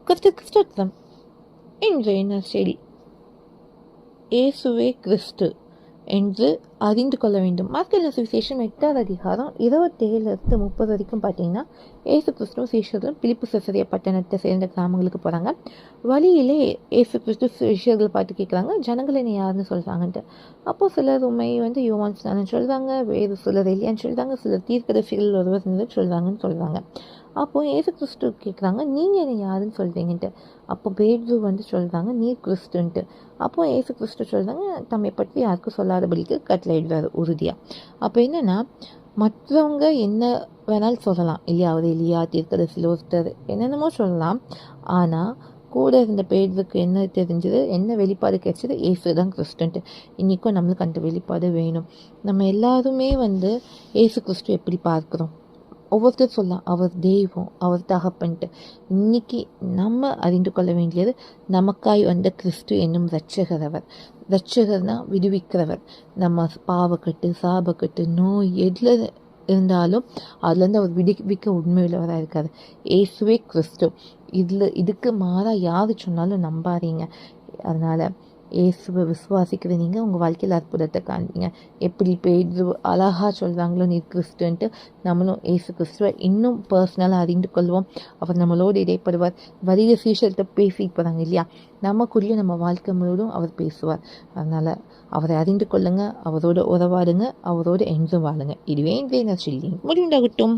கர்த்தருக்கு ஸ்தோத்திரம். இன்றைய நற்செய்தி, இயேசுவே கிறிஸ்து என்று அறிந்து கொள்ள வேண்டும். மார்க் சுவிசேஷம் 8வது அதிகாரம் 27-30 வரைக்கும் பார்த்தீங்கன்னா, ஏசு கிறிஸ்துவும் சீஷர்களும் பிலிப்பு செசரியா பட்டணத்தை சேர்ந்த கிராமங்களுக்கு போகிறாங்க. வழியிலே ஏசு கிறிஸ்து சீஷர்கள் பார்த்து கேட்குறாங்க, ஜனங்கள் என்ன யாருன்னு சொல்கிறாங்கன்ட்டு. அப்போது சிலர் உண்மை யோவான் ஸ்நானன் சொல்கிறாங்க, வேறு சிலர் எலியான்னு சொல்கிறாங்க, சிலர் தீர்க்கதரிசிகள் ஒருவர் சொல்கிறாங்கன்னு சொல்கிறாங்க. அப்போது ஏசு கிறிஸ்து கேட்குறாங்க, நீங்கள் என்ன யாருன்னு சொல்கிறீங்கன்ட்டு. அப்போ பேதுரு சொல்கிறாங்க, நீர் கிறிஸ்துன்ட்டு. அப்போ ஏசு கிறிஸ்து சொல்கிறாங்க, தம்மை பற்றி யாருக்கும் சொல்லாதபடிக்கு கட்டளையிடுவார் உறுதியாக. அப்போ என்னென்னா, மற்றவங்க என்ன வேணாலும் சொல்லலாம் இல்லையா, அவர் எலியா தீர்க்கதரிசி ஒருத்தர் என்னென்னமோ சொல்லலாம். ஆனால் கூட இருந்த பேருக்கு என்ன தெரிஞ்சது, என்ன வெளிப்பாடு கிடைச்சது, ஏசு தான் கிறிஸ்துன்ட்டு. இன்றைக்கும் நம்மளுக்கு அந்த வெளிப்பாடு வேணும். நம்ம எல்லாருமே ஏசு கிறிஸ்து எப்படி பார்க்குறோம், ஒவ்வொருத்தர் சொல்லலாம் அவர் தெய்வம், அவர் தகப்பன்ட்டு. இன்னைக்கு நம்ம அறிந்து கொள்ள வேண்டியது, நமக்காய் வந்த கிறிஸ்து என்னும் இரட்சகர். அவர் இரட்சகர்னா விடுவிக்கிறவர். நம்ம பாவக்கட்டு, சாபக்கட்டு, நோய் எதில் இருந்தாலும் அதுலேருந்து அவர் விடுவிக்க உண்மையுள்ளவராக இருக்கார். ஏசுவே கிறிஸ்து. இதுக்கு மாறாக யார் சொன்னாலும் நம்பாதீங்க. அதனால் இயேசுவை விசுவாசிக்கிற நீங்கள் உங்கள் வாழ்க்கையில் அற்புதத்தை காண்பீங்க. எப்படி பேதுரு அழகாக சொல்கிறாங்களோ நீ கிறிஸ்துன்ட்டு, நம்மளும் இயேசு கிறிஸ்துவை இன்னும் பர்சனலாக அறிந்து கொள்வோம். அவர் நம்மளோடு இடைப்படுவார். வரிக சீஷர்கிட்ட பேசிட்டு போகிறாங்க இல்லையா, நமக்குள்ளே நம்ம வாழ்க்கை முழுவதும் அவர் பேசுவார். அதனால் அவரை அறிந்து கொள்ளுங்க, அவரோட உறவாடுங்க, அவரோட என்றும் வாழுங்க. இதுவே இன்றைய நற்செய்தி. முடிவுண்டாகட்டும்.